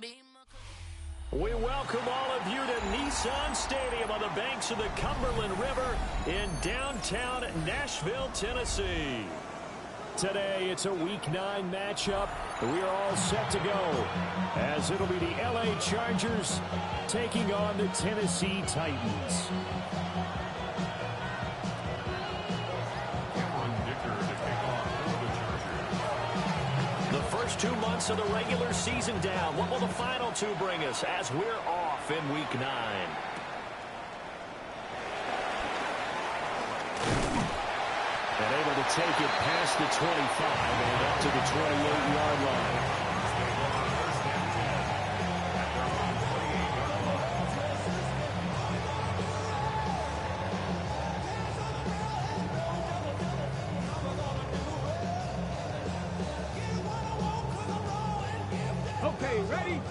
We welcome all of you to Nissan Stadium on the banks of the Cumberland River in downtown Nashville, Tennessee. Today, it's a Week 9 matchup. We are all set to go, as it'll be the LA Chargers taking on the Tennessee Titans. The first 2 months of the regular season down. What will the final 2 bring us as we're off in Week 9? And able to take it past the 25 and up to the 28-yard line. Okay, ready?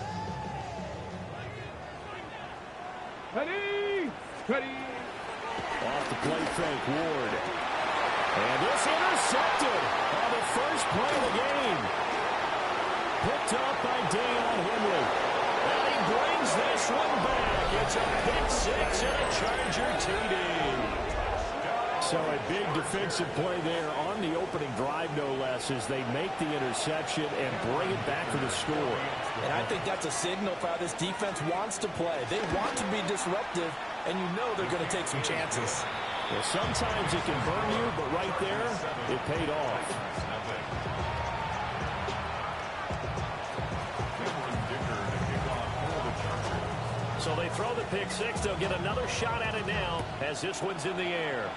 Ready? Ready? Off the play fake, Ward. And this intercepted on the first play of the game. Picked up by Deion Henry. And he brings this one back. It's a pick six and a Charger TD. So a big defensive play there on the opening drive, no less, as they make the interception and bring it back for the score. And I think that's a signal for how this defense wants to play. They want to be disruptive, and you know they're going to take some chances. Well, sometimes it can burn you, but right there, it paid off. So they throw the pick six. They'll get another shot at it now as this one's in the air.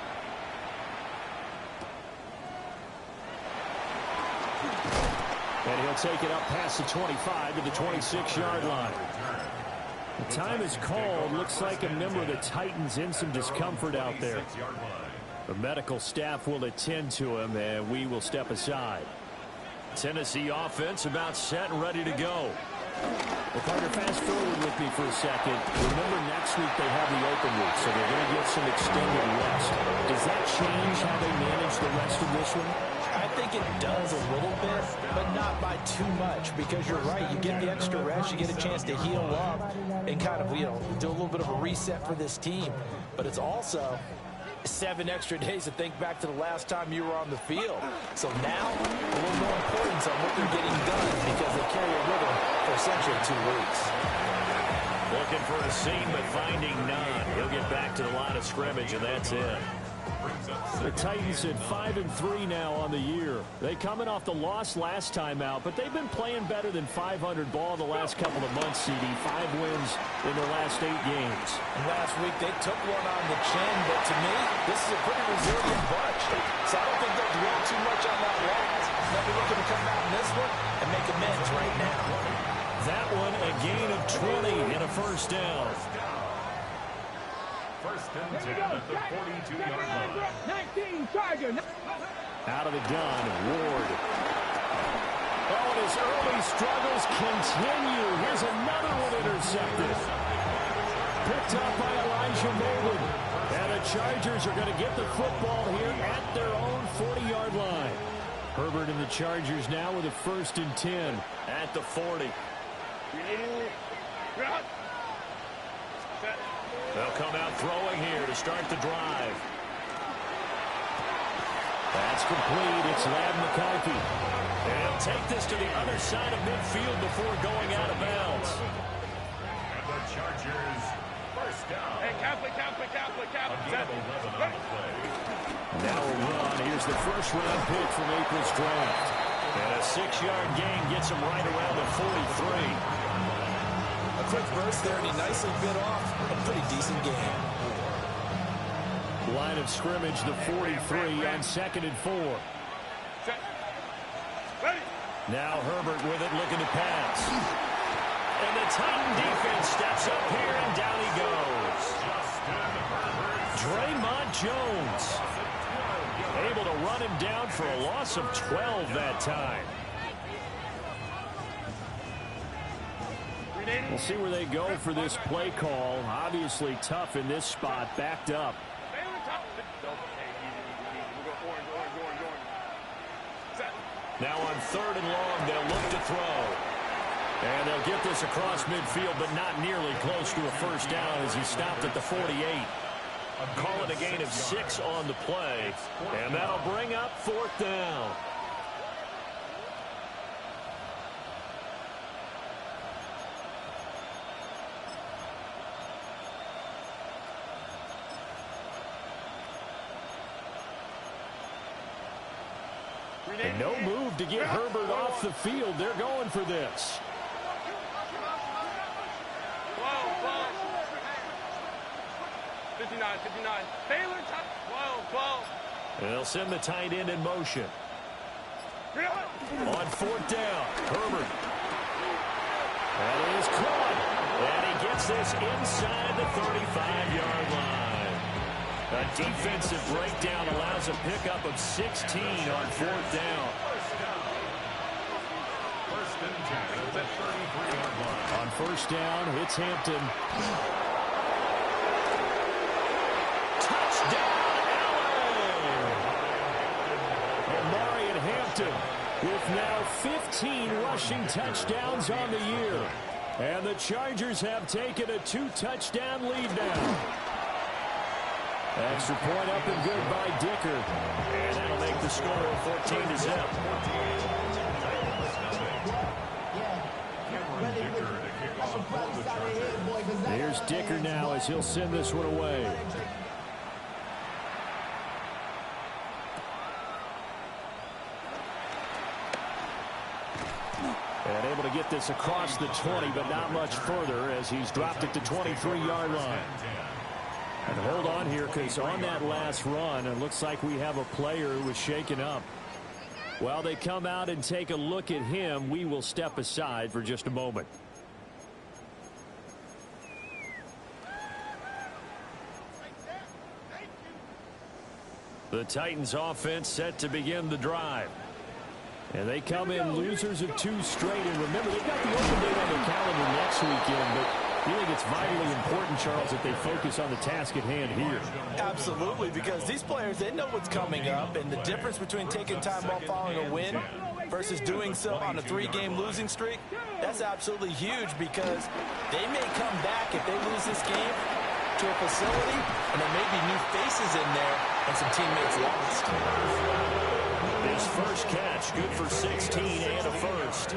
And he'll take it up past the 25 to the 26-yard line. The time is called. Looks like a member of the Titans in some discomfort out there. The medical staff will attend to him, and we will step aside. Tennessee offense about set and ready to go. Well, Carter, fast forward with me for a second. Remember, next week they have the open week, so they're going to get some extended rest. Does that change how they manage the rest of this one? I think it does a little bit, but not by too much, because you're right. You get the extra rest, you get a chance to heal up and kind of, do a little bit of a reset for this team. But it's also 7 extra days to think back to the last time you were on the field. So now, a little more importance on what they're getting done, because they carry a rhythm for essentially 2 weeks. Looking for a seam, but finding none. He'll get back to the line of scrimmage, and that's it. The Titans at 5-3 now on the year. They coming off the loss last time out, but they've been playing better than 500 ball the last couple of months, CD. 5 wins in their last 8 games. And last week they took one on the chin, but to me, this is a pretty resilient bunch. So I don't think they'll dwell too much on that loss. They'll be looking to come out in this one and make amends right now. That one, a gain of 20 and a first down. First and 10 at the 42-yard line. 19, Charger. Out of the gun, Ward. Oh, and his early struggles continue. Here's another one intercepted. Picked up by Elijah Molden. And the Chargers are going to get the football here at their own 40-yard line. Herbert and the Chargers now with a first and 10 at the 40. They'll come out throwing here to start the drive. That's complete. It's Ladd McConkey. And he'll take this to the other side of midfield before going out of bounds. And the Chargers, first down. Hey, Catholic. Now a run. Here's the first-round pick from April's draft. And a 6-yard gain gets him right around the 43. A quick burst there, and he nicely bit off a pretty decent game. Line of scrimmage, the 43 on 2nd and 4. Now Herbert with it, looking to pass. And the Titan defense steps up here, and down he goes. Draymond Jones able to run him down for a loss of 12 that time. We'll see where they go for this play call. Obviously tough in this spot, backed up. Now on 3rd and long, they'll look to throw. And they'll get this across midfield, but not nearly close to a first down as he stopped at the 48. Call it a gain of 6 on the play, and that'll bring up 4th down. And no move to get Herbert off the field. They're going for this. 59. Baylor, 12. They'll send the tight end in motion. On 4th down, Herbert. That is caught. And he gets this inside the 35-yard line. A defensive breakdown allows a pickup of 16 on 4th down. On 1st down, it's Hampton. Touchdown, Allen! And Marion Hampton with now 15 rushing touchdowns on the year. And the Chargers have taken a 2-touchdown lead now. Extra point up and good by Dicker. And that'll make the score 14-0. Here's Dicker now as he'll send this one away. And able to get this across the 20, but not much further as he's dropped it to 23-yard line. And hold on here, because on that last run, it looks like we have a player who was shaken up. While they come out and take a look at him, we will step aside for just a moment. The Titans offense set to begin the drive. And they come in losers of 2 straight. And remember, they've got the open date on their calendar next weekend, but I think it's vitally important, Charles, that they focus on the task at hand here. Absolutely, because these players, they know what's coming up, and the difference between taking time off following a win versus doing so on a 3-game losing streak, that's absolutely huge, because they may come back if they lose this game to a facility, and there may be new faces in there and some teammates lost. His first catch, good for 16 and a first.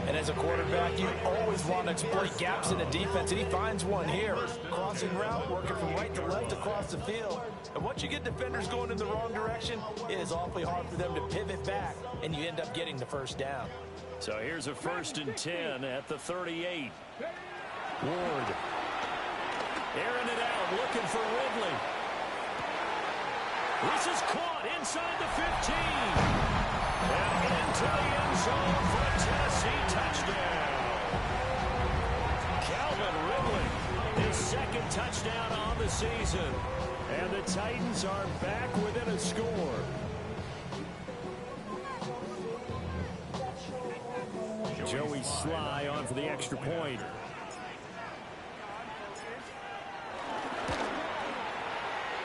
And as a quarterback, you always want to exploit gaps in the defense, and he finds one here. Crossing route, working from right to left across the field. And once you get defenders going in the wrong direction, it is awfully hard for them to pivot back, and you end up getting the first down. So here's a 1st and 10 at the 38. Ward. Airing it out, looking for Ridley. This is caught inside the 15. And into the end zone for a Tennessee touchdown. Calvin Ridley, his 2nd touchdown on the season. And the Titans are back within a score. Joey Sly on for the extra point.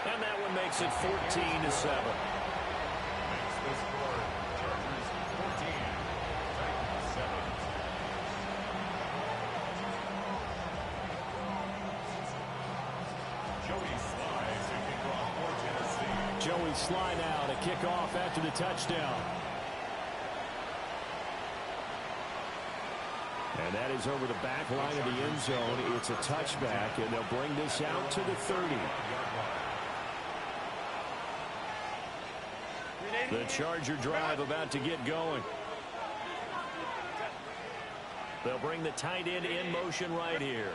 And that one makes it 14-7. Joey Sly now to kick off after the touchdown. And that is over the back line of the end zone. It's a touchback, and they'll bring this out to the 30. The Charger drive about to get going. They'll bring the tight end in motion right here.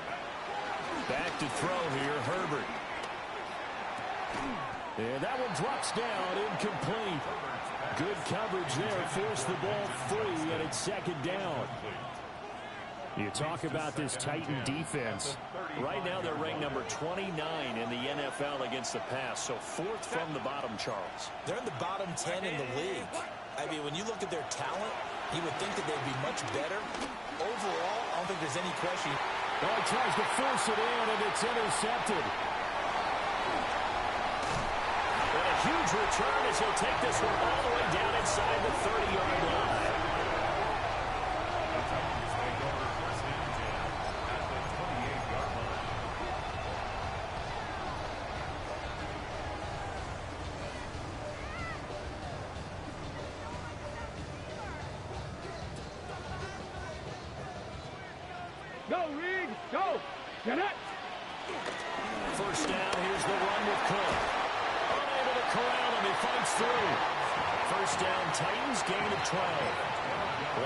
Back to throw here, Herbert. And that one drops down, incomplete. Good coverage there, forced the ball free, and it's 2nd down. You talk about this Titan defense. Right now they're ranked number 29 in the NFL against the pass, so 4th from the bottom, Charles. They're in the bottom 10 in the league. I mean, when you look at their talent, you would think that they'd be much better. Overall, I don't think there's any question. Oh, he tries to force it in, and it's intercepted. And a huge return as he'll take this one all the way down inside the 30-yard line. Go, Reed. Go. Get it. First down, here's the run with Cook. Unable to corral him, he fights through. First down, Titans, gain of 12.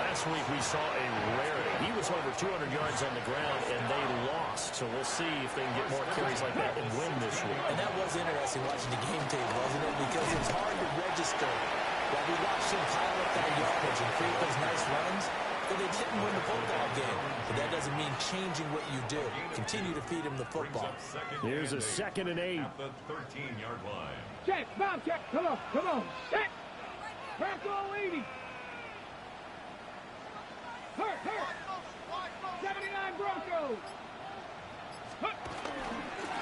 Last week we saw a rarity. He was over 200 yards on the ground, and they lost. So we'll see if they can get more carries like that and win this week. And that was interesting watching the game tape, wasn't it? Because it's hard to register while we watched him pile up that yardage and create those nice runs. But they didn't win the football game. But that doesn't mean changing what you do. Continue to feed him the football. Here's a 2nd and 8. At the 13-yard line. Check. Bob, check. Come on. Come on. Check. Bronco 80. Hurt. 79 Broncos.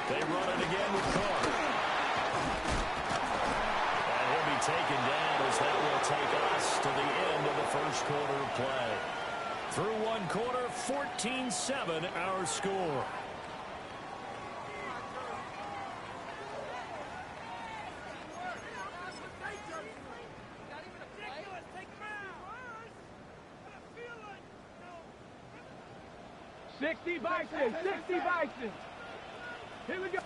They run it again with Carr. And he'll be taken down as that will take us to the end of the first quarter of play. Through one quarter, 14-7 our score. $60 Bison. Here we go.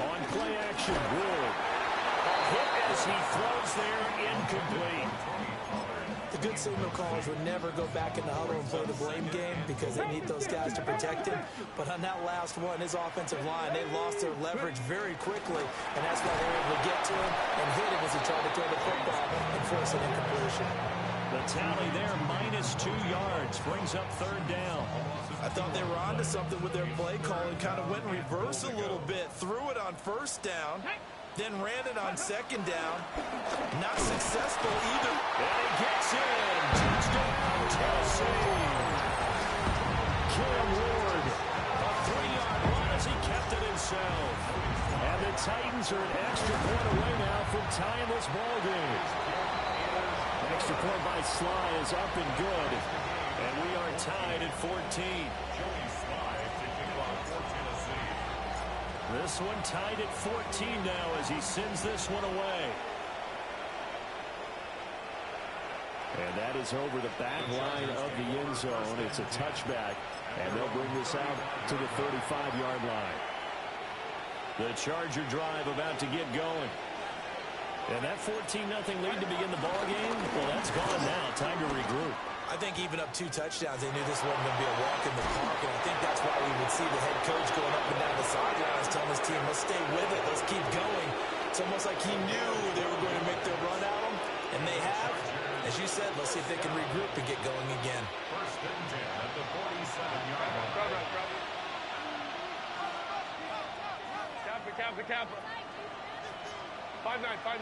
On play action, Ward. A hit as he throws there, incomplete. The good signal callers would never go back in the huddle and play the blame game because they need those guys to protect him. But on that last one, his offensive line, they lost their leverage very quickly, and that's why they were able to get to him and hit him as he tried to throw the football and force an incompletion. The tally there, -2 yards, brings up 3rd down. I thought they were onto something with their play call and kind of went in reverse a little bit. Threw it on 1st down, then ran it on 2nd down. Not successful either. And he gets in. Touchdown, Tennessee. Cam Ward, a 3-yard run as he kept it himself. And the Titans are an extra point away now from tying this ball game. Extra point by Sly is up and good. And we are tied at 14. Joey Sly to kick off for Tennessee. This one tied at 14 now as he sends this one away. And that is over the back line of the end zone. It's a touchback, and they'll bring this out to the 35-yard line. The Charger drive about to get going. And that 14-0 lead to begin the ball game, well, that's gone now. Time to regroup. I think even up 2 touchdowns, they knew this wasn't going to be a walk in the park, and I think that's why we would see the head coach going up and down the sidelines telling his team, let's stay with it, let's keep going. It's almost like he knew they were going to make their run at him, and they have. As you said, let's see if they can regroup and get going again. 1st and 10 at the 47-yard line. Kappa. 5-9.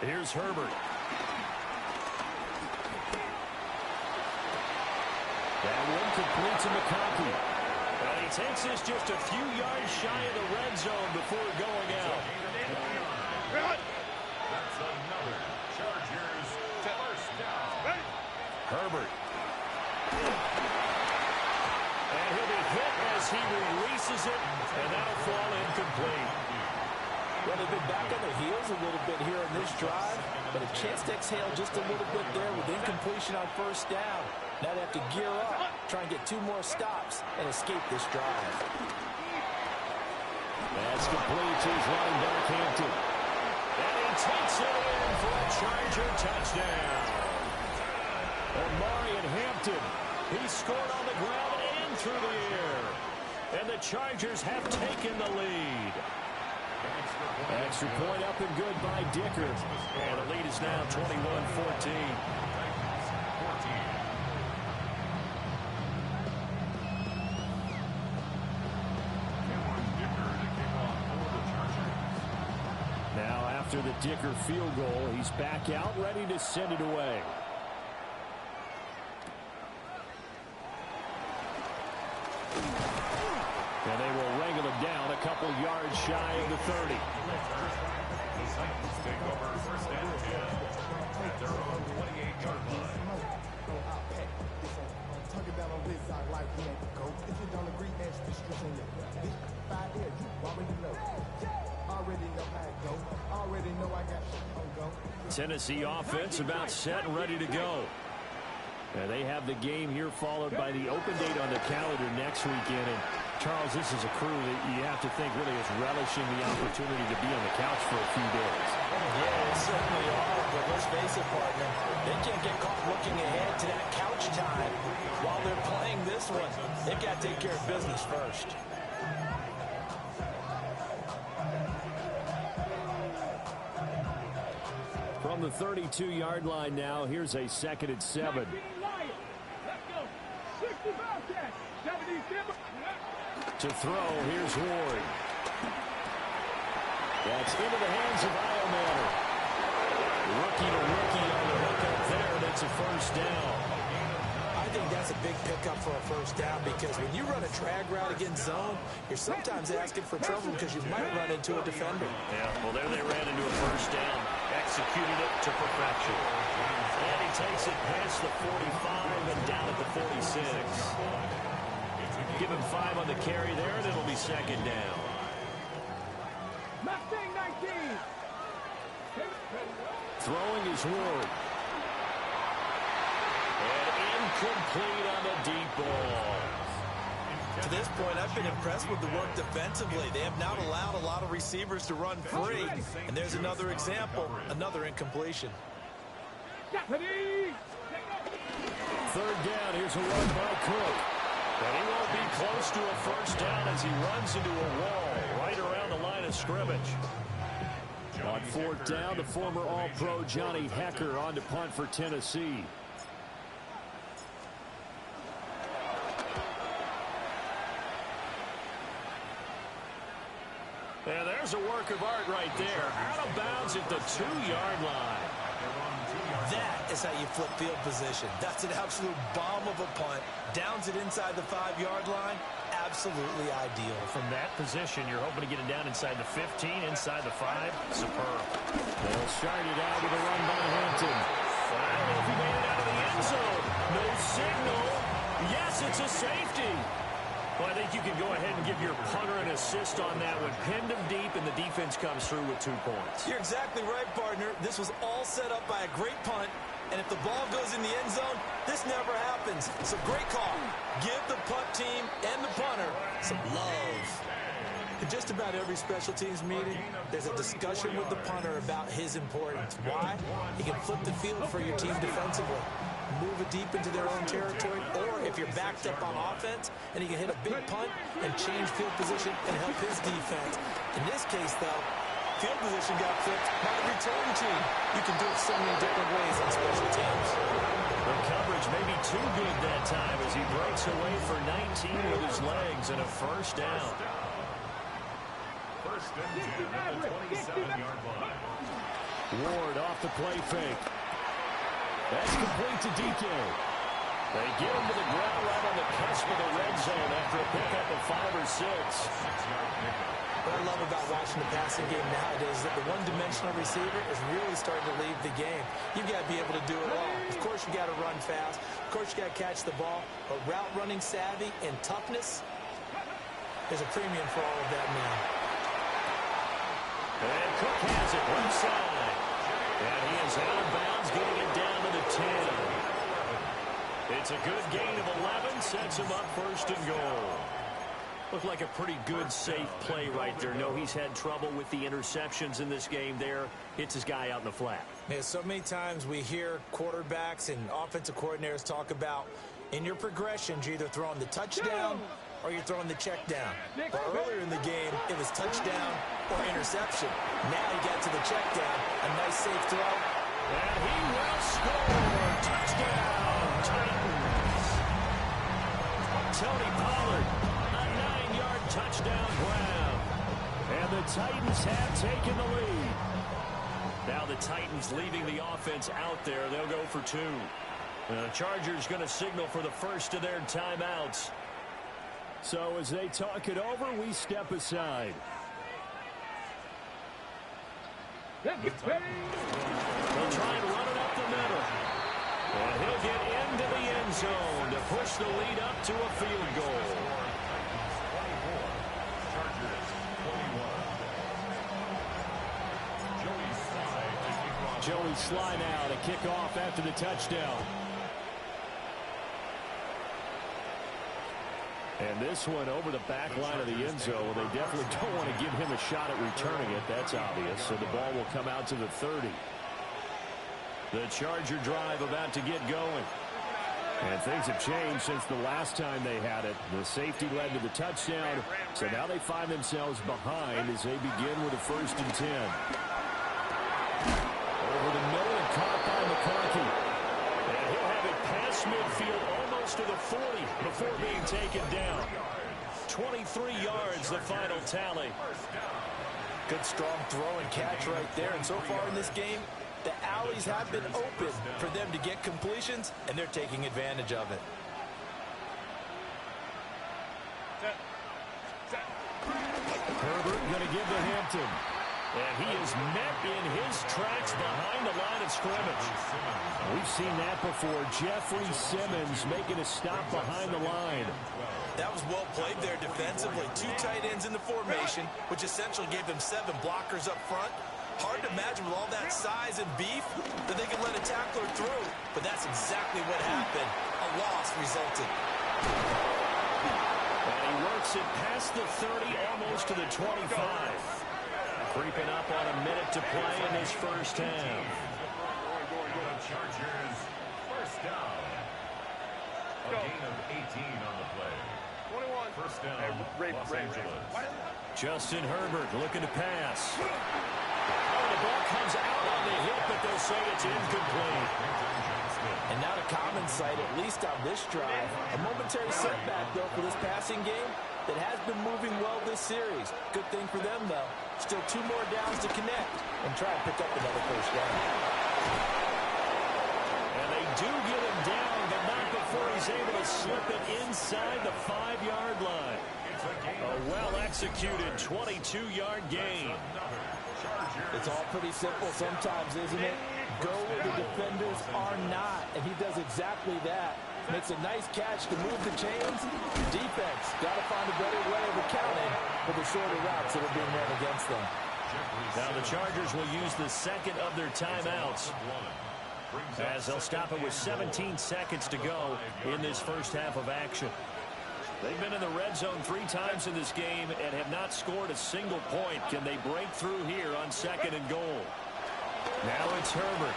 Here's Herbert. That one complete to McConkey. And he takes this just a few yards shy of the red zone before going out. That's another Chargers 1st down. Herbert. And he'll be hit as he releases it, and that'll fall incomplete. Well, they've been back on their heels a little bit here in this drive, but a chance to exhale just a little bit there with incompletion on 1st down. Now they have to gear up, try and get 2 more stops, and escape this drive. That's complete to his running back, Hampton. And he takes it in for a Charger touchdown. Omarion Hampton, he scored on the ground and through the air. And the Chargers have taken the lead. Extra point up and good by Dicker. And the lead is now 21-14. Now after the Dicker field goal, he's back out ready to send it away. And they will wrangle him down a couple yards shy of the 30. The Titans take over 1st and 10 at their own 28-yard line. Tennessee offense about set and ready to go. And they have the game here followed by the open date on the calendar next weekend. And Charles, this is a crew that you have to think really is relishing the opportunity to be on the couch for a few days. Yeah, they certainly are, but let's face it, partner. They can't get caught looking ahead to that couch time while they're playing this one. They got to take care of business first. From the 32-yard line now, here's a 2nd and 7. To throw, here's Ward. That's into the hands of Iomanner. Rookie to rookie on the hook up there, and it's a first down. I think that's a big pickup for a first down because when you run a drag route against zone, you're sometimes asking for trouble because you might run into a defender. Yeah, well, there they ran into a first down. Executed it to perfection. And he takes it past the 45 and down at the 46. Give him 5 on the carry there, and it'll be 2nd down. Mustang 19. Throwing is Ward. And incomplete on the deep ball. To this point, I've been impressed with the work defensively. They have not allowed a lot of receivers to run free. And there's another example, another incompletion. 3rd down, here's a run by Cook. But he won't be close to a first down as he runs into a wall right around the line of scrimmage. On 4th down, the former All-Pro Johnny Hekker on to punt for Tennessee. And there's a work of art right there. Out of bounds at the 2-yard line. That is how you flip field position. That's an absolute bomb of a punt. Downs it inside the 5-yard line. Absolutely ideal. From that position, you're hoping to get it down inside the 15, inside the 5. Superb. They'll start it out with a run by Hampton. I don't know if he made it out of the end zone. No signal. Yes, it's a safety. Well, I think you can go ahead and give your punter an assist on that one. Pinned him deep, and the defense comes through with 2 points. You're exactly right, partner. This was all set up by a great punt. And if the ball goes in the end zone, this never happens. So great call. Give the punt team and the punter some love. In just about every special teams meeting, there's a discussion with the punter about his importance. Why? He can flip the field for your team defensively, move it deep into their own territory, or if you're backed up on offense, and he can hit a big punt and change field position and help his defense. In this case, though, field position got flipped by the return team. You can do it so many different ways on special teams. The coverage may be too good that time as he breaks away for 19 with his legs and a first down. 1st and 10 at the 27-yard line. Ward off the play fake. That's complete to DK. They get him to the ground right on the cusp of the red zone after a pickup of 5 or 6. What I love about watching the passing game nowadays is that the one-dimensional receiver is really starting to leave the game. You've got to be able to do it all. Of course, you got to run fast. Of course, you got to catch the ball. But route running savvy and toughness, there's a premium for all of that now. And Cook has it left side. And he is out of bounds, getting it down to the 10. It's a good gain of 11, sets him up 1st and goal. Looked like a pretty good, safe play right there. No, he's had trouble with the interceptions in this game there. Hits his guy out in the flat. Yeah, so many times we hear quarterbacks and offensive coordinators talk about in your progressions, you're either throwing the touchdown or you're throwing the check down. But earlier in the game, it was touchdown or interception. Now he got to the check down. A nice safe throw. And he will score. Touchdown, Titans. Tony Pollard, a 9-yard touchdown grab. And the Titans have taken the lead. Now the Titans leaving the offense out there. They'll go for 2. The Chargers going to signal for the first of their timeouts. So as they talk it over, we step aside. They'll try and run it up the middle. And he'll get into the end zone to push the lead up to a field goal. 24. Chargers 21. Joey Slye Joey Slye now to kick off after the touchdown. And this one over the back line of the end zone. They definitely don't want to give him a shot at returning it. That's obvious. So the ball will come out to the 30. The Charger drive about to get going. And things have changed since the last time they had it. The safety led to the touchdown. So now they find themselves behind as they begin with a 1st and 10. Over the middle and caught by McConkey. And he'll have it past midfield almost to the 40 before being taken down. 23 yards, the final tally. Good strong throw and catch right there. And so far in this game, the alleys have been open for them to get completions, and they're taking advantage of it. Herbert going to give to Hampton. And he is met in his tracks behind the line of scrimmage. We've seen that before. Jeffrey Simmons making a stop behind the line. That was well played there defensively. 2 tight ends in the formation, which essentially gave them 7 blockers up front. Hard to imagine with all that size and beef that they could let a tackler through. But that's exactly what happened. A loss resulted. And he works it past the 30, almost to the 25. Creeping up on a minute to play in this first half. Chargers, first down. A gain of 18 on the play. 21. First down, Los Angeles. Justin Herbert looking to pass. Oh, the ball comes out on the hip, but they'll say it's incomplete. And not a common sight, at least on this drive. A momentary setback, though, for this passing game that has been moving well this series. Good thing for them, though. Still 2 more downs to connect and try and pick up another first down. And they do get him down, but not before he's able to slip it inside the 5-yard line. A well-executed 22-yard gain. It's all pretty simple sometimes, isn't it? Go where the defenders are not, and he does exactly that. Makes a nice catch to move the chains. Defense got to find a better way of accounting for the shorter routes that are being run against them. Now the Chargers will use the second of their timeouts as they'll stop it with 17 seconds to go in this first half of action. They've been in the red zone 3 times in this game and have not scored a single point. Can they break through here on 2nd and goal? Now it's Herbert.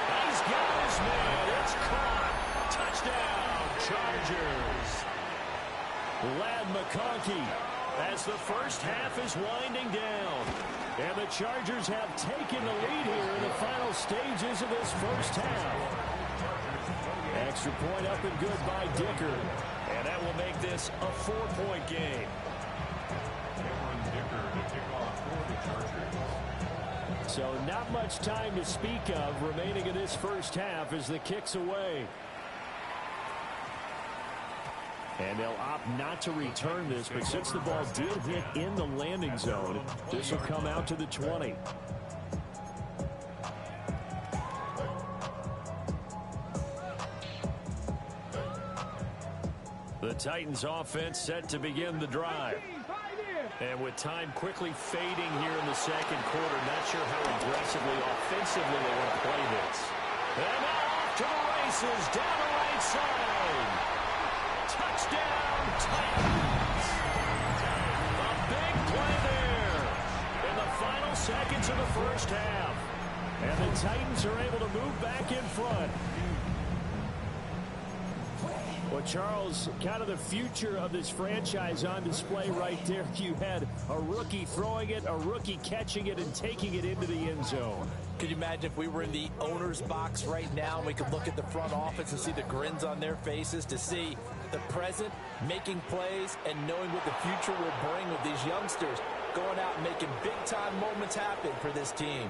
He's got his man. It's caught. Touchdown, Chargers. Ladd McConkey as the first half is winding down. And the Chargers have taken the lead here in the final stages of this first half. Extra point up and good by Dicker. And that will make this a 4-point game. Cameron Dicker to kick off for the Chargers. So not much time to speak of remaining in this first half as the kick's away. And they'll opt not to return this, but since the ball did hit in the landing zone, this will come out to the 20. The Titans offense set to begin the drive. And with time quickly fading here in the second quarter, not sure how aggressively, offensively they want to play this. And now off to the races, down the right side. Touchdown, Titans. A big play there in the final seconds of the first half. And the Titans are able to move back in front. Well, Charles, kind of the future of this franchise on display right there. You had a rookie throwing it, a rookie catching it, and taking it into the end zone. Could you imagine if we were in the owner's box right now and we could look at the front office and see the grins on their faces, to see the present making plays and knowing what the future will bring with these youngsters going out and making big-time moments happen for this team.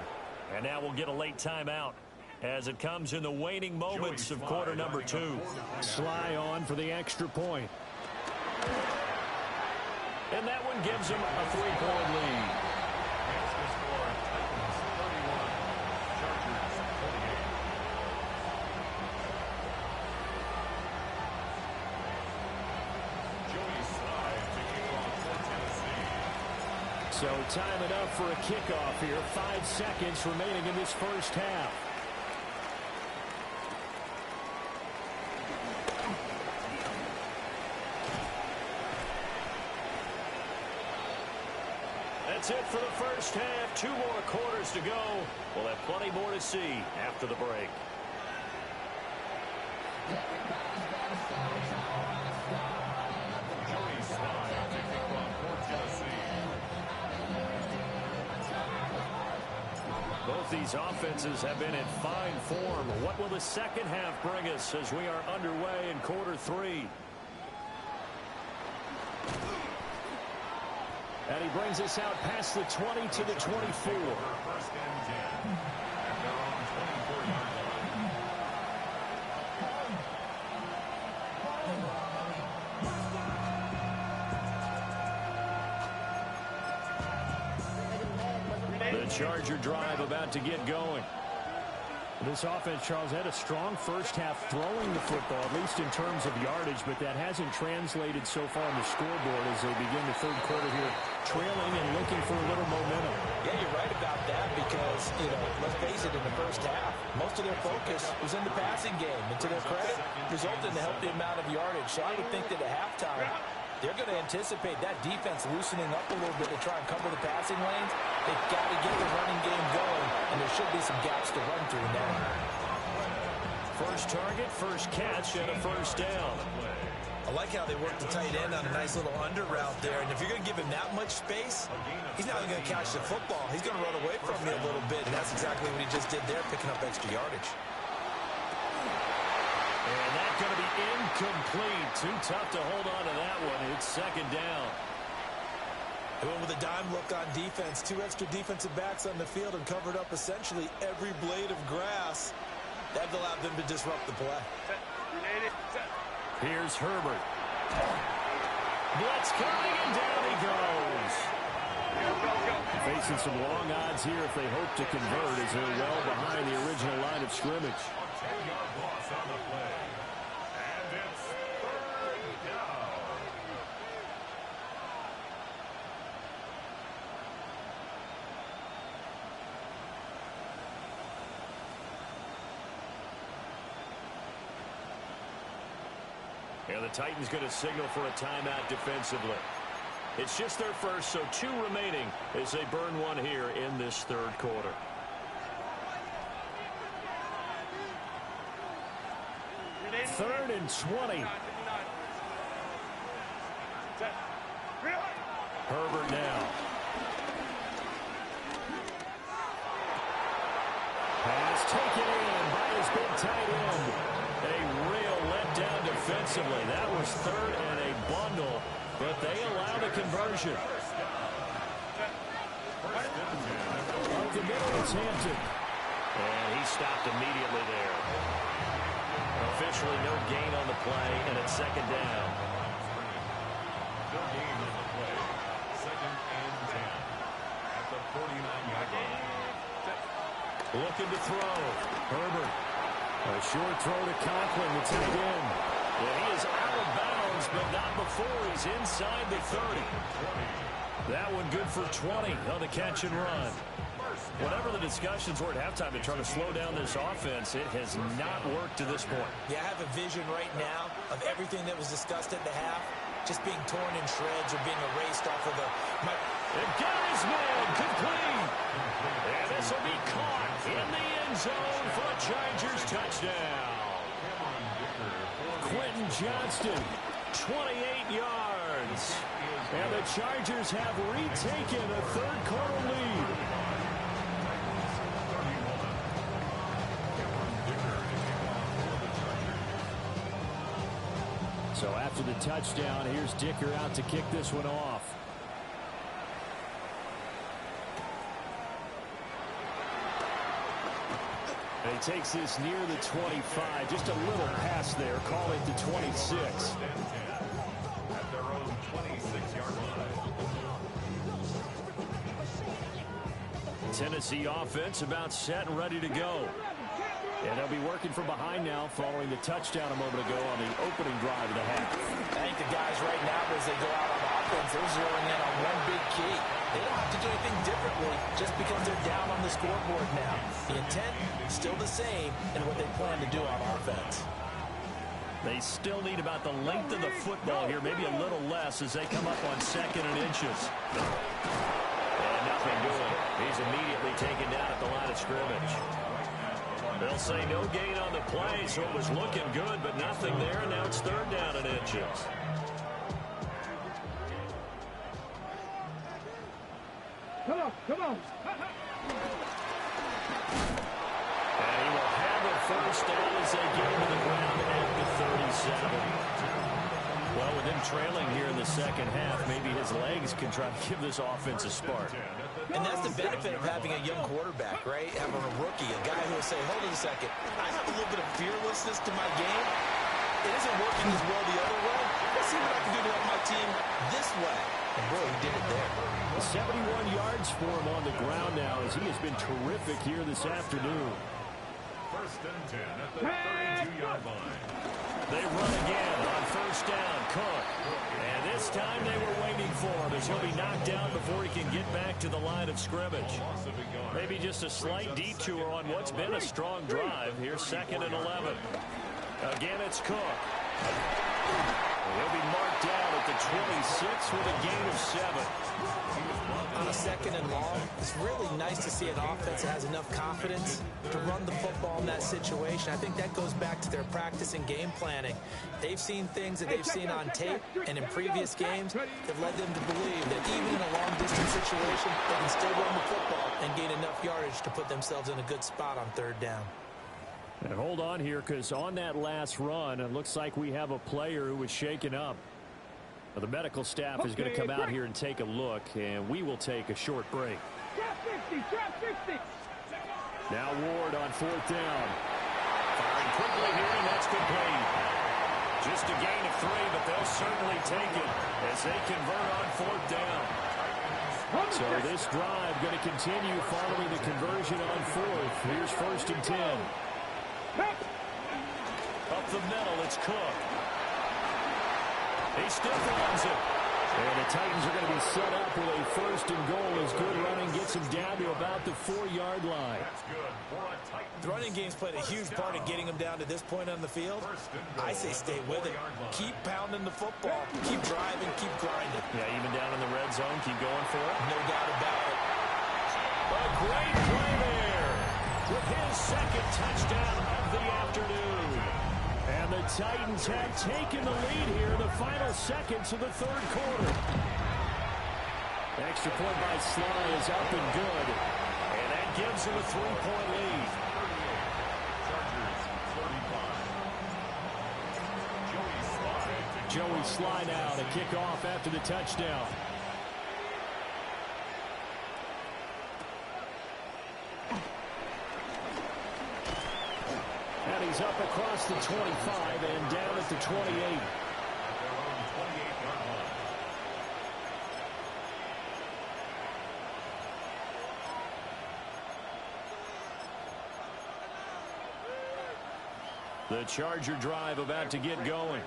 And now we'll get a late timeout as it comes in the waning moments of quarter number 2. Sly on for the extra point. And that one gives them a 3-point lead. So time enough for a kickoff here. 5 seconds remaining in this first half. that's it for the first half. 2 more quarters to go. We'll have plenty more to see after the break. Both these offenses have been in fine form. What will the second half bring us as we are underway in quarter 3? And he brings us out past the 20 to the 24. First and 10 at their own 24-yard line. The Charger drive about to get going. This offense, Charles, had a strong first half throwing the football, at least in terms of yardage, but that hasn't translated so far on the scoreboard as they begin the third quarter here, trailing and looking for a little momentum. Yeah, you're right about that because, let's face it, in the first half, most of their focus was in the passing game. And to their credit, resulted in a healthy amount of yardage. So I would think that at halftime, they're going to anticipate that defense loosening up a little bit to try and cover the passing lanes. They've got to get the running game going, and there should be some gaps to run through now. First target, first catch, and a first down. I like how they work the tight end on a nice little under route there. And if you're going to give him that much space, he's not even going to catch the football. He's going to run away from me a little bit, and that's exactly what he just did there, picking up extra yardage. And that's going to be incomplete. Too tough to hold on to that one. It's second down. They went with a dime look on defense. 2 extra defensive backs on the field and covered up essentially every blade of grass. That allowed them to disrupt the play. Here's Herbert. Blitz coming, and down he goes. Facing some long odds here if they hope to convert as they're well behind the original line of scrimmage. 10-yard loss on the play. And it's third down. And the Titans going to signal for a timeout defensively. It's just their first, so 2 remaining as they burn one here in this third quarter. Third and 20. Herbert now. Pass taken in by his big tight end. A real letdown defensively. That was third and a bundle, but they allow the conversion. Up the middle, it's Hampton. And he stopped immediately there. Officially no gain on the play, and it's second down. No gain on the play. Second and 10 at the 49-yard line. Looking to throw. Herbert. A short throw to Conklin, the tight end. Yeah, he is out of bounds, but not before he's inside the 30. That one good for 20 on the catch and run. Whatever the discussions were at halftime to try to slow down this offense, it has not worked to this point. Yeah, I have a vision right now of everything that was discussed at the half just being torn in shreds or being erased off of the... And got his man complete. And this will be caught in the end zone for a Chargers touchdown. Quentin Johnston, 28 yards. And the Chargers have retaken a third quarter lead. So after the touchdown, here's Dicker out to kick this one off. And he takes this near the 25. Just a little pass there. Call it the 26. At their own 26-yard line. Tennessee offense about set and ready to go. And they'll be working from behind now following the touchdown a moment ago on the opening drive of the half. I think the guys right now, as they go out on offense, they're zeroing in on one big key. They don't have to do anything differently just because they're down on the scoreboard now. The intent is still the same in what they plan to do on offense. They still need about the length of the football here, maybe a little less as they come up on second and inches. And nothing doing. He's immediately taken down at the line of scrimmage. They'll say no gain on the play, so it was looking good, but nothing there. Now it's third down and inches. Come on, come on. And he will have a first down as they get him to the ground at the 37. Well, with him trailing here in the second half, maybe his legs can try to give this offense a spark. And that's the benefit of having a young quarterback, right? Having a rookie, a guy who will say, hold on a second, I have a little bit of fearlessness to my game. It isn't working as well the other way. Let's see what I can do to help my team this way. And boy, he did it there. 71 yards for him on the ground now as he has been terrific here this afternoon. First and 10 at the 32-yard line. They run again on first down. Cook. And this time they were waiting for him as he'll be knocked down before he can get back to the line of scrimmage. Maybe just a slight detour on what's been a strong drive. Here's 2nd and 11. Again, it's Cook. He'll be marked down at the 26 with a gain of 7. On a 2nd and long, it's really nice to see an offense that has enough confidence to run the football in that situation. I think that goes back to their practice and game planning. They've seen things that they've seen on tape and in previous games that led them to believe that even in a long-distance situation, they can still run the football and gain enough yardage to put themselves in a good spot on third down. And hold on here, because on that last run, it looks like we have a player who was shaken up. The medical staff is going to come out here and take a look, and we will take a short break. Trap 50. Now Ward on 4th down. Firing quickly here, and that's complete. Just a gain of 3, but they'll certainly take it as they convert on 4th down. So this drive going to continue following the conversion on 4th. Here's 1st and 10. Up the middle, it's Cook. He still runs it. And the Titans are going to be set up with a 1st and goal as good running gets them down to about the 4-yard line. The running game's played a huge part in getting them down to this point on the field. I say stay with it. Keep pounding the football. Keep driving. Keep grinding. Yeah, even down in the red zone, keep going for it. No doubt about it. A great play there with his 2nd touchdown of the afternoon. And the Titans have taken the lead here in the final seconds of the 3rd quarter. Extra point by Sly is up and good. And that gives him a 3-point lead. Joey Sly now to kick off after the touchdown. And he's up across the 25 and down at the 28. The Charger drive about to get going.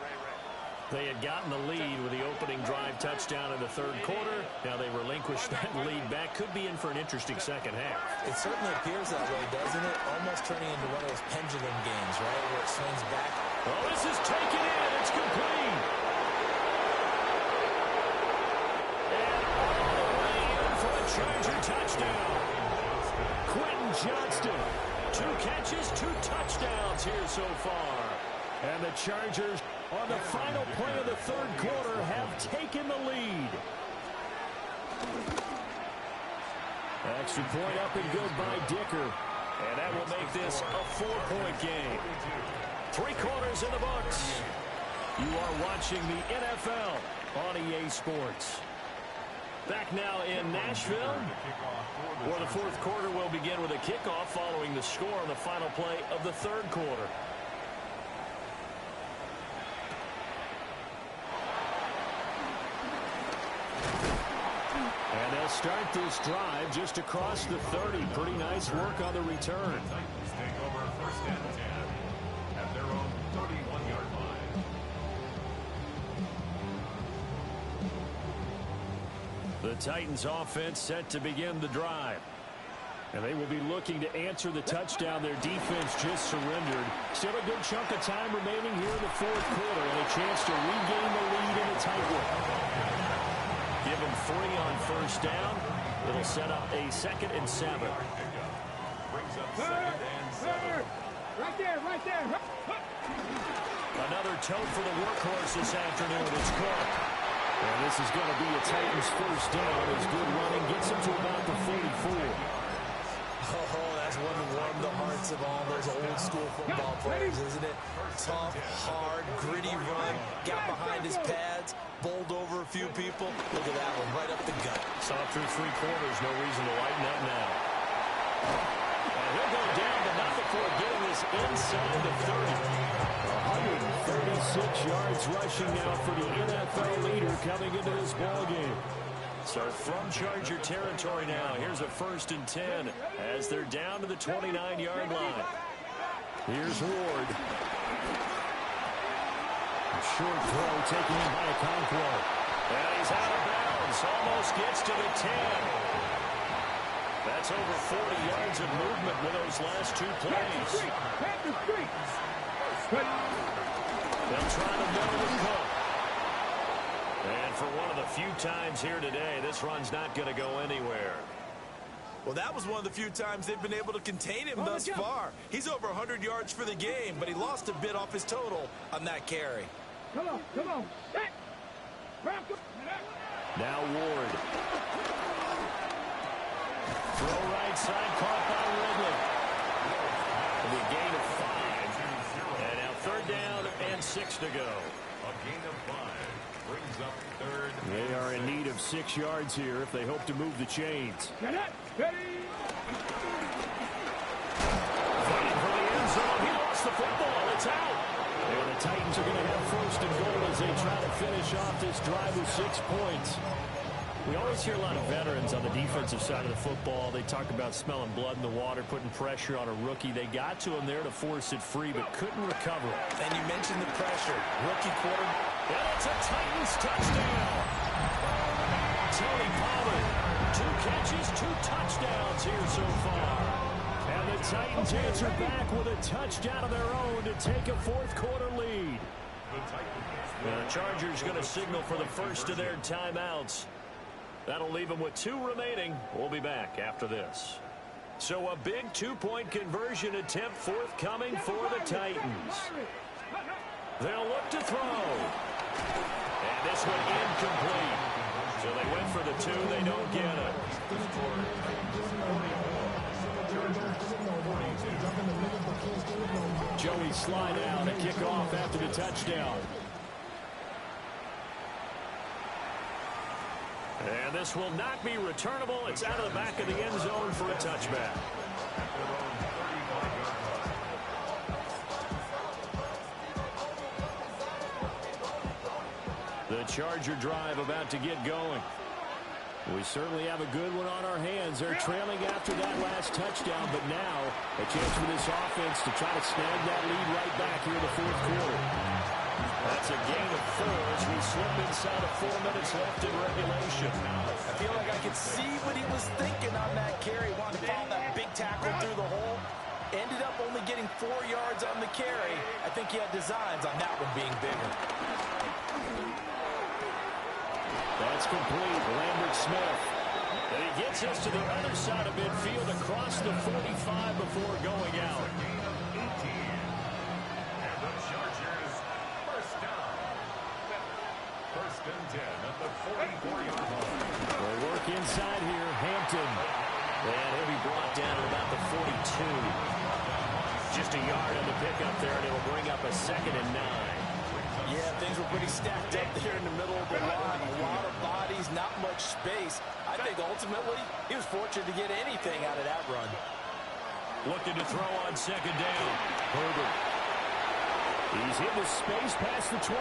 They had gotten the lead with the opening drive touchdown in the 3rd quarter. Now they relinquished that lead back. Could be in for an interesting second half. It certainly appears that way, doesn't it? Almost turning into one of those pendulum games, right, where it swings back. Oh, this is taken in. It's complete. And all the way in for a Charger touchdown. Quentin Johnston. 2 catches, 2 touchdowns here so far. And the Chargers, on the final play of the 3rd quarter, have taken the lead. Extra point up and good by Dicker. And that will make this a 4-point game. 3 quarters in the books. You are watching the NFL on EA Sports. Back now in Nashville, where the 4th quarter will begin with a kickoff following the score on the final play of the 3rd quarter. And they'll start this drive just across the 30. Pretty nice work on the return. Titans take over 1st and 10 at their own 31-yard line. The Titans offense set to begin the drive. And they will be looking to answer the touchdown their defense just surrendered. Still a good chunk of time remaining here in the 4th quarter and a chance to regain the lead in a tight one. Give them 3 on 1st down. It'll set up a 2nd and 7. Brings up 2nd and 7. Right there, right there. Another tote for the workhorse this afternoon. It's Cook. And this is going to be a Titans first down as good running gets him to about the 44. Oh, that's one to warm the hearts of all those old school football players, isn't it? Tough, hard, gritty run, got behind his pads, bowled over a few people. Look at that one, right up the gut. Saw it through 3 quarters, no reason to lighten up now. And he'll go down, but not before getting this inside the 30. 136 yards rushing now for the NFL leader coming into this ballgame. So from Charger territory now, here's a 1st and 10 as they're down to the 29-yard line. Here's Ward. A short throw taken in by Okonkwo. And he's out of bounds. Almost gets to the 10. That's over 40 yards of movement with those last 2 plays. They'll try to middle the Cook. And for one of the few times here today, this run's not going to go anywhere. Well, that was one of the few times they've been able to contain him thus far. He's over 100 yards for the game, but he lost a bit off his total on that carry. Come on, come on. Now Ward. Throw right side, caught by Ridley. It'll be a gain of 5. And now 3rd down and 6 to go. A gain of 5. Brings up 3rd. They are in need of 6 yards here if they hope to move the chains. Get it, ready. Fighting for the end zone. He lost the football. It's out. And the Titans are going to have 1st and goal as they try to finish off this drive with 6 points. We always hear a lot of veterans on the defensive side of the football. They talk about smelling blood in the water, putting pressure on a rookie. They got to him there to force it free, but couldn't recover it. And you mentioned the pressure. Rookie quarterback. And it's a Titans touchdown. Tony Pollard, 2 catches, 2 touchdowns here so far. And the Titans answer back with a touchdown of their own to take a 4th quarter lead. The Chargers going to signal for the first of their timeouts. That'll leave them with 2 remaining. We'll be back after this. So a big 2-point conversion attempt forthcoming for the Titans. They'll look to throw. And this one incomplete. So they went for the 2. They don't get it. Joey slide out to kick off after the touchdown. And this will not be returnable. It's out of the back of the end zone for a touchback. The Charger drive about to get going. We certainly have a good one on our hands. They're trailing after that last touchdown, but now a chance for this offense to try to snag that lead right back here in the 4th quarter. That's a gain of 4 as we slip inside of 4 minutes left in regulation. I feel like I could see what he was thinking on that carry. Wanted to follow that big tackle through the hole. Ended up only getting 4 yards on the carry. I think he had designs on that one being bigger. That's complete. Lambert Smith. And he gets us to the other side of midfield across the 45 before going out. And the Chargers first down. 1st and 10 at the 44-yard line. They work inside here. Hampton. And he'll be brought down to about the 42. Just a yard on the pickup there, and it'll bring up a 2nd and 9. Yeah, things were pretty stacked up there in the middle of the line. A lot of bodies, not much space. I think ultimately he was fortunate to get anything out of that run. Looking to throw on 2nd down. Herbert. He's in the space past the 25.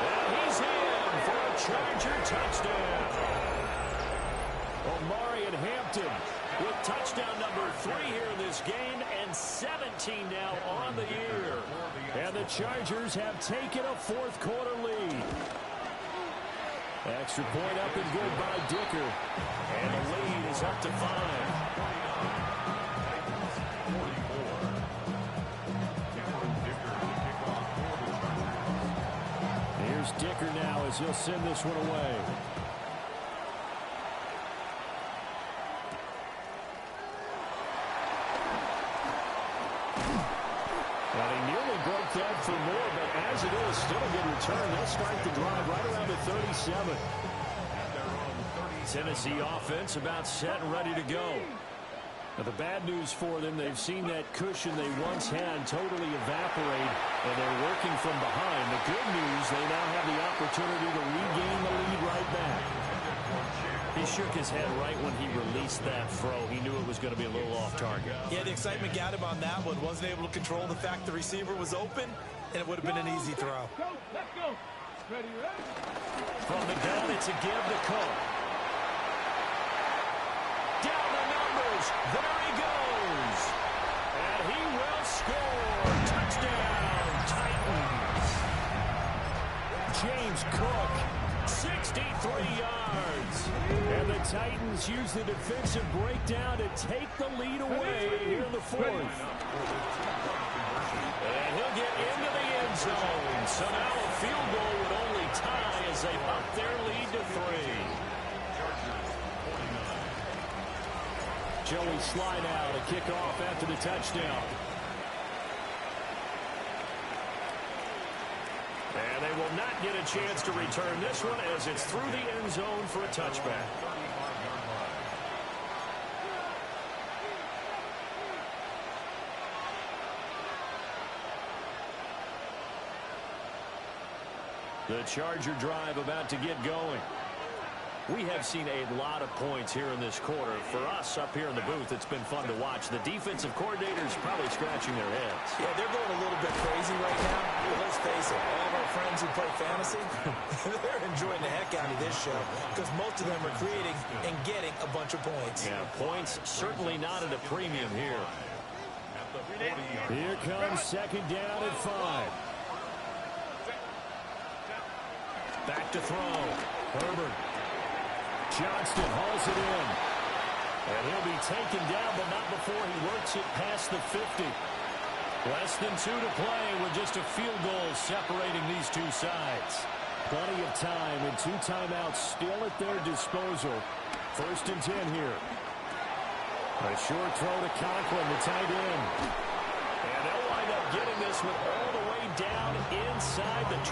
And he's in for a Charger touchdown. Omari and Hampton with touchdown number 3 here in this game, and 17 now on the year. And the Chargers have taken a 4th quarter lead. Extra point up and good by Dicker. And the lead is up to 5. Here's Dicker now as he'll send this one away. broke that for more, but as it is, still a good return. They'll start the drive right around the 37. Tennessee offense about set and ready to go. Now, the bad news for them, they've seen that cushion they once had totally evaporate, and they're working from behind. The good news, they now have the opportunity to regain the lead right back. He shook his head right when he released that throw. He knew it was going to be a little off target. Yeah, the excitement got him on that one. Wasn't able to control the fact the receiver was open, and it would have been an easy throw. Go, let's go. Ready, ready? From the gun, it's a give to Cook. Down the numbers. There he goes. And he will score. Touchdown, Titans. James Cook, 63 yards. and the Titans use the defensive breakdown to take the lead away here in the fourth. And he'll get into the end zone. So now a field goal would only tie as they up their lead to 3. Joey slide out, a kickoff after the touchdown. And they will not get a chance to return this one as it's through the end zone for a touchback. The Charger drive about to get going. We have seen a lot of points here in this quarter. For us up here in the booth, it's been fun to watch. The defensive coordinators probably scratching their heads. Yeah, they're going a little bit crazy right now. But let's face it, all of our friends who play fantasy, they're enjoying the heck out of this show because most of them are creating and getting a bunch of points. Yeah, points certainly not at a premium here. Here comes second down at 5. Back to throw. Herbert. Johnston hauls it in. And he'll be taken down, but not before he works it past the 50. Less than 2 to play with just a field goal separating these two sides. Plenty of time and 2 timeouts still at their disposal. First and 10 here. A short throw to Conklin, the tight end. And they'll wind up getting this one all the way down inside the 20.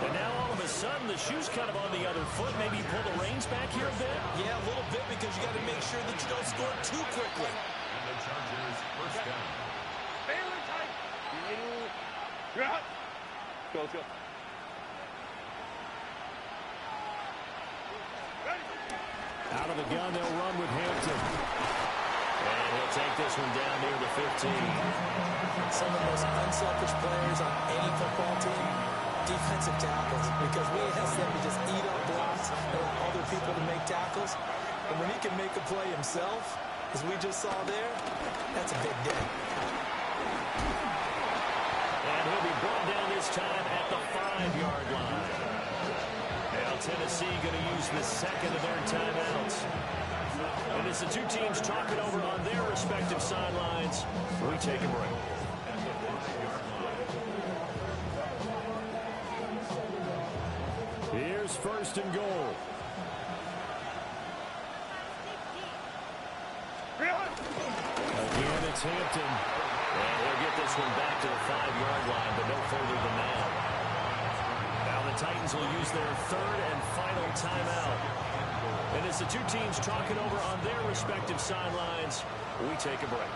And now all of a sudden the shoe's kind of on the other foot. Maybe pull the reins back here a bit? Yeah, a little bit because you got to make sure that you don't score too quickly. And the Chargers first down. Baylor tight. You're out. Go, let's go. Out of the gun, they'll run with Hampton. And he'll take this one down near the 15. Some of the most unselfish players on any football team, defensive tackles, because we ask them to just eat up blocks and allow other people to make tackles. And when he can make a play himself, as we just saw there, that's a big day. And he'll be brought down this time at the 5-yard line. Now Tennessee going to use the second of their timeouts. And as the two teams talk it over on their respective sidelines, we take a break. Here's first and goal. Again, it's Hampton. And he'll get this one back to the 5-yard line, but no further than that. Now the Titans will use their third and final timeout. And as the two teams talk it over on their respective sidelines, we take a break.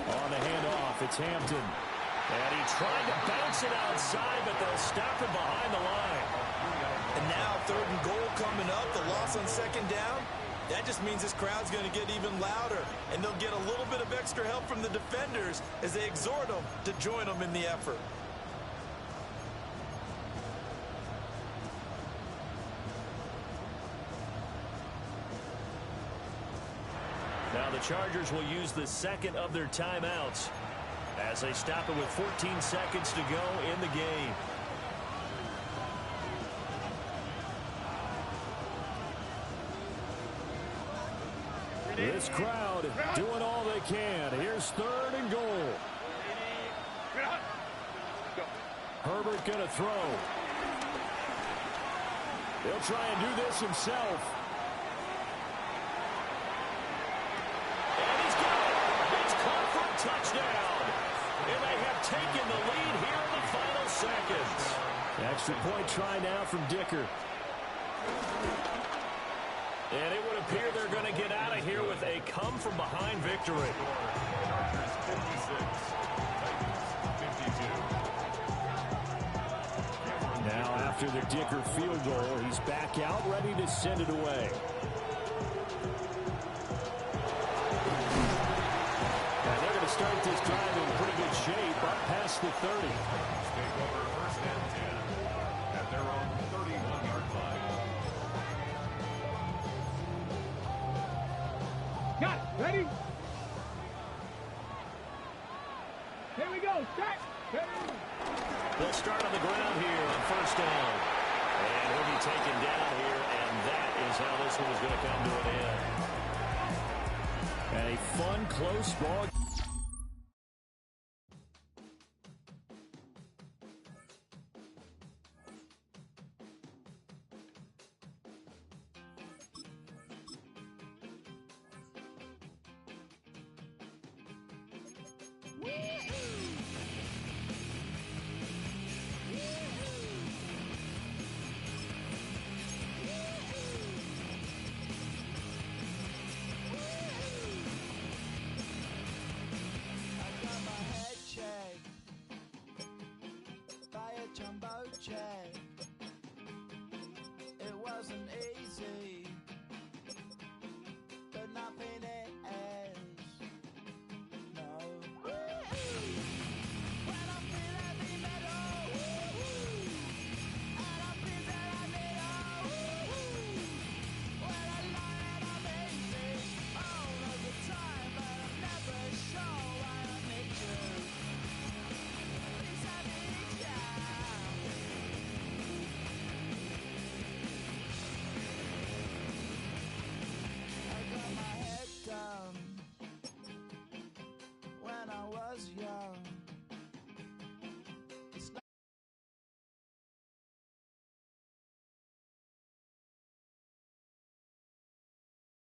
On the handoff, it's Hampton. And he tried to bounce it outside, but they'll stop him behind the line. And now third and goal coming up, the loss on second down. That just means this crowd's going to get even louder, and they'll get a little bit of extra help from the defenders as they exhort them to join them in the effort. Now the Chargers will use the second of their timeouts as they stop it with 14 seconds to go in the game. This crowd doing all they can. Here's third and goal. Herbert going to throw. He'll try and do this himself. touchdown. And they have taken the lead here in the final seconds. Extra point try now from Dicker. And it would appear they're going to get out of here with a come-from-behind victory. Chargers 56, Titans 52. Now after the Dicker field goal, he's back out ready to send it away. And they're going to start this drive in pretty good shape up past the 30. Take over first and 10 at their own 31-yard line. Got it. Ready? Here we go. Start. They'll start on the ground here on first down. And he'll be taken down here, and that is how this one is going to come to an end. And a fun, close ball. Jumbo jet.